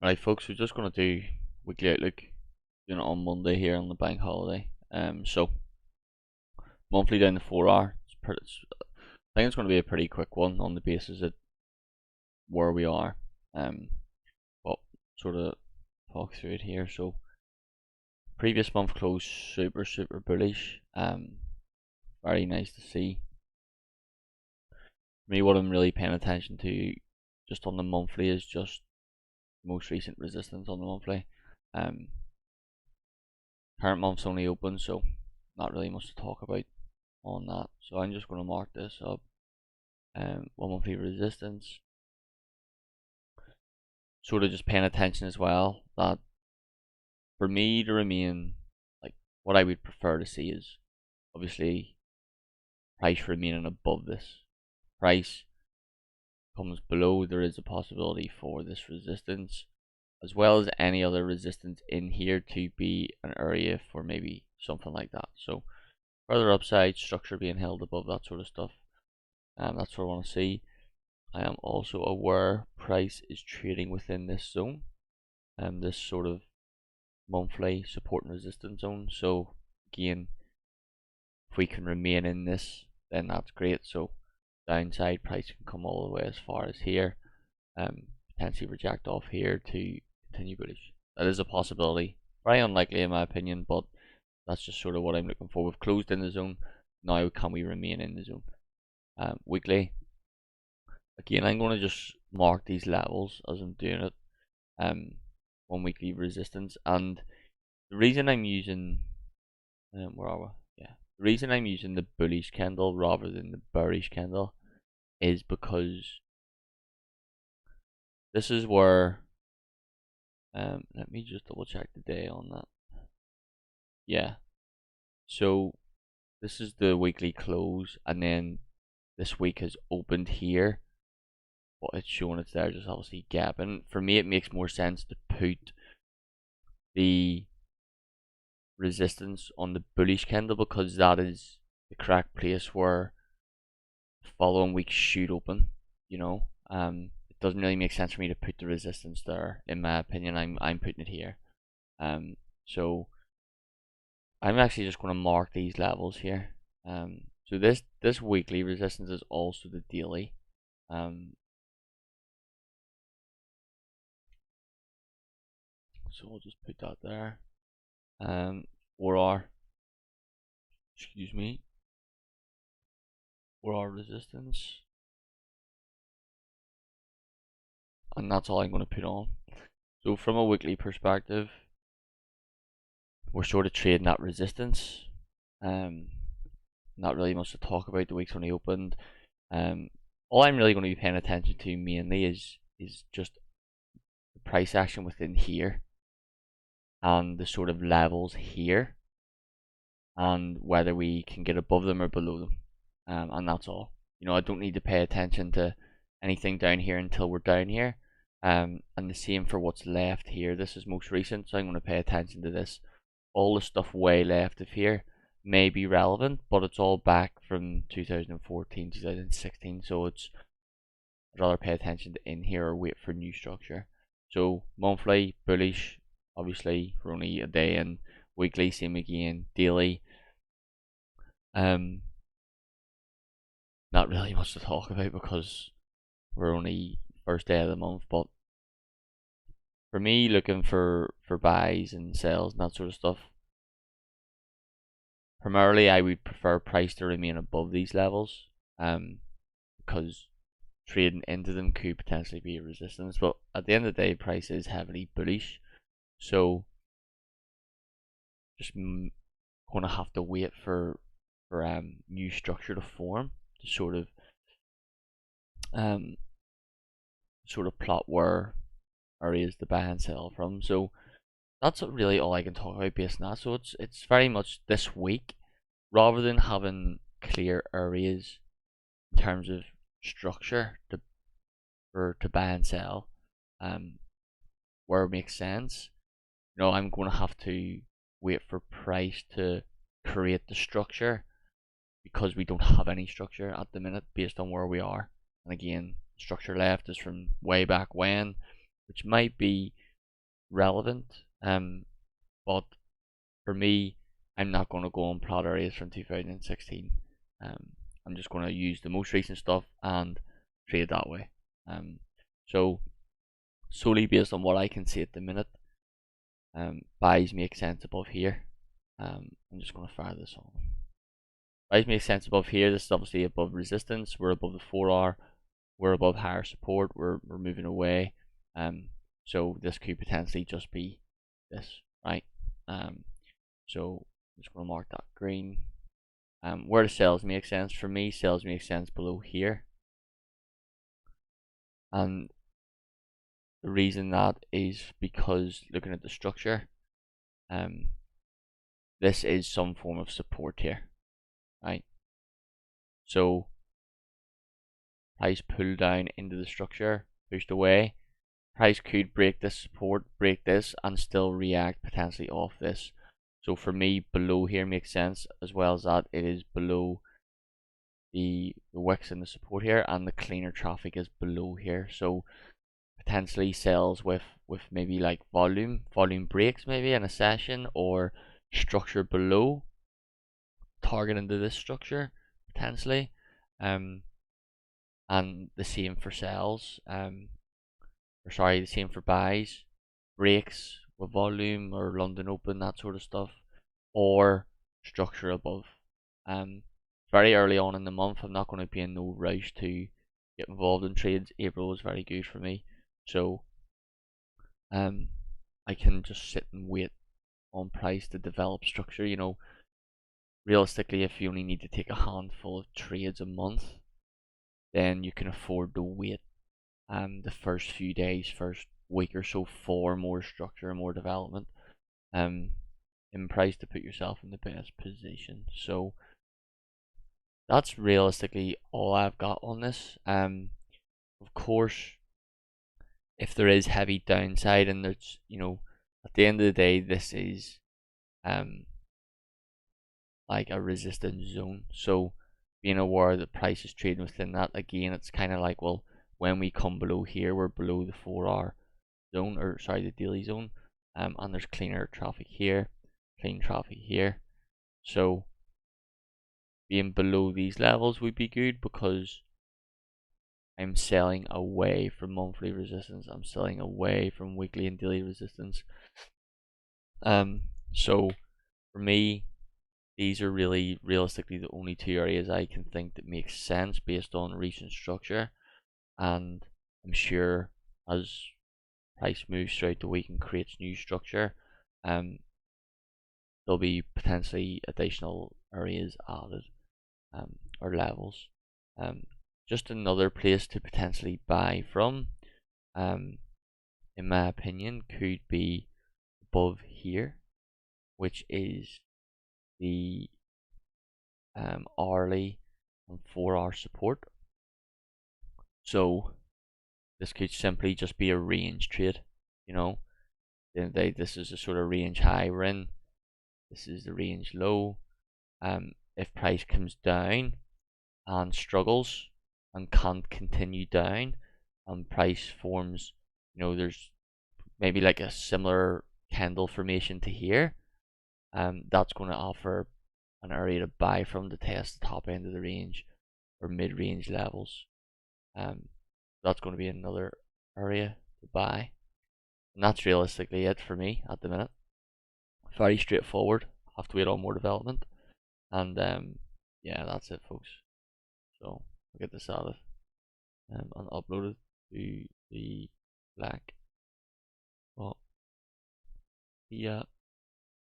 Alright folks, we're just gonna do weekly outlook, on Monday here on the bank holiday. So monthly down to 4 hour. I think it's gonna be a pretty quick one on the basis of where we are. But sort of talk through it here. So previous month closed super bullish. Very nice to see. For me, what I'm really paying attention to just on the monthly is just most recent resistance on the monthly. Current month's only open, so not really much to talk about on that. So I'm just going to mark this up. One monthly resistance. Sort of just paying attention as well that for me to remain, like, what I would prefer to see is obviously price remaining above this. Price comes below, there is a possibility for this resistance, as well as any other resistance in here to be an area for maybe something like that. So further upside, structure being held above, that sort of stuff. That's what I want to see. I am also aware price is trading within this zone, this sort of monthly support and resistance zone. So again, if we can remain in this, then that's great. So downside price can come all the way as far as here, potentially reject off here to continue bullish. That is a possibility, very unlikely in my opinion, but that's just sort of what I'm looking for. We've closed in the zone, now can we remain in the zone? Weekly, again, I'm going to just mark these levels as I'm doing it. One weekly resistance, and the reason I'm using where are we? Yeah, the reason I'm using the bullish candle rather than the bearish candle is because this is where let me just double check the day on that. Yeah, so this is the weekly close, and then this week has opened here, but it's showing it's there, just obviously gap. And for me, it makes more sense to put the resistance on the bullish candle because that is the correct place where the following week should open. It doesn't really make sense for me to put the resistance there. In my opinion, I'm putting it here. So I'm actually just going to mark these levels here. So this weekly resistance is also the daily. So we'll just put that there. 4 hour, excuse me, 4 hour resistance, and that's all I'm going to put on. So from a weekly perspective, we're sort of trading that resistance. Not really much to talk about. The week's only opened. All I'm really going to be paying attention to mainly is just the price action within here and the sort of levels here, and whether we can get above them or below them, and that's all. I don't need to pay attention to anything down here until we're down here, and the same for what's left here. This is most recent, so I'm going to pay attention to this. All the stuff way left of here may be relevant, but it's all back from 2014, 2016, so I'd rather pay attention to in here or wait for new structure. So monthly bullish, obviously we're only a day in. Weekly same again. Daily, not really much to talk about because we're only first day of the month, but for me, looking for buys and sells and that sort of stuff, primarily I would prefer price to remain above these levels, because trading into them could potentially be a resistance, but at the end of the day price is heavily bullish, so just going to have to wait for new structure to form to sort of plot where areas to buy and sell from. So that's really all I can talk about based on that. So it's very much this week, rather than having clear areas in terms of structure to buy and sell, where it makes sense. I'm going to have to wait for price to create the structure, because we don't have any structure at the minute based on where we are. And again, structure left is from way back when, which might be relevant. But for me, I'm not going to go on plot areas from 2016. I'm just going to use the most recent stuff and trade that way. So solely based on what I can see at the minute, buys make sense above here. I'm just going to fire this on. Buys make sense above here. This is obviously above resistance. We're above the 4-hour. We're above higher support. We're moving away. So this could potentially just be this, right? So I'm just going to mark that green. Where the sales make sense for me, sales make sense below here. And the reason that is because looking at the structure, this is some form of support here, right? So price pull down into the structure, pushed away. Price could break this support, break this, and still react potentially off this. So for me, below here makes sense, as well as that it is below the wicks and the support here, and the cleaner traffic is below here. So potentially sells with maybe like volume breaks maybe in a session, or structure below, target into this structure potentially, and the same for sells, or sorry, the same for buys, breaks with volume or London Open, that sort of stuff, or structure above. Very early on in the month, I'm not going to be in no rush to get involved in trades. April was very good for me, so I can just sit and wait on price to develop structure. You know, realistically, if you only need to take a handful of trades a month, then you can afford to wait the first few days, first week or so, for more structure and more development in price to put yourself in the best position. So that's realistically all I've got on this. Of course, if there is heavy downside, and there's, you know, at the end of the day, this is like a resistance zone. So being aware that price is trading within that, again, it's kind of like, well, when we come below here, we're below the 4-hour zone, or sorry, the daily zone, and there's cleaner traffic here, clean traffic here. So being below these levels would be good, because I'm selling away from monthly resistance. I'm selling away from weekly and daily resistance. So for me, these are really realistically the only two areas I can think that makes sense based on recent structure. And I'm sure as price moves throughout the week and creates new structure, there'll be potentially additional areas added, or levels. Just another place to potentially buy from, in my opinion, could be above here, which is the hourly and 4-hour support. So this could simply just be a range trade, you know. This is a sort of range high we're in. This is the range low. If price comes down and struggles and can't continue down, and price forms, you know, there's maybe like a similar candle formation to here, that's going to offer an area to buy from to test the top end of the range or mid-range levels. That's going to be another area to buy, and that's realistically it for me at the minute. Very straightforward. Have to wait on more development, and yeah, that's it, folks. So I'll get this out of and upload it to the Black. Well, yeah.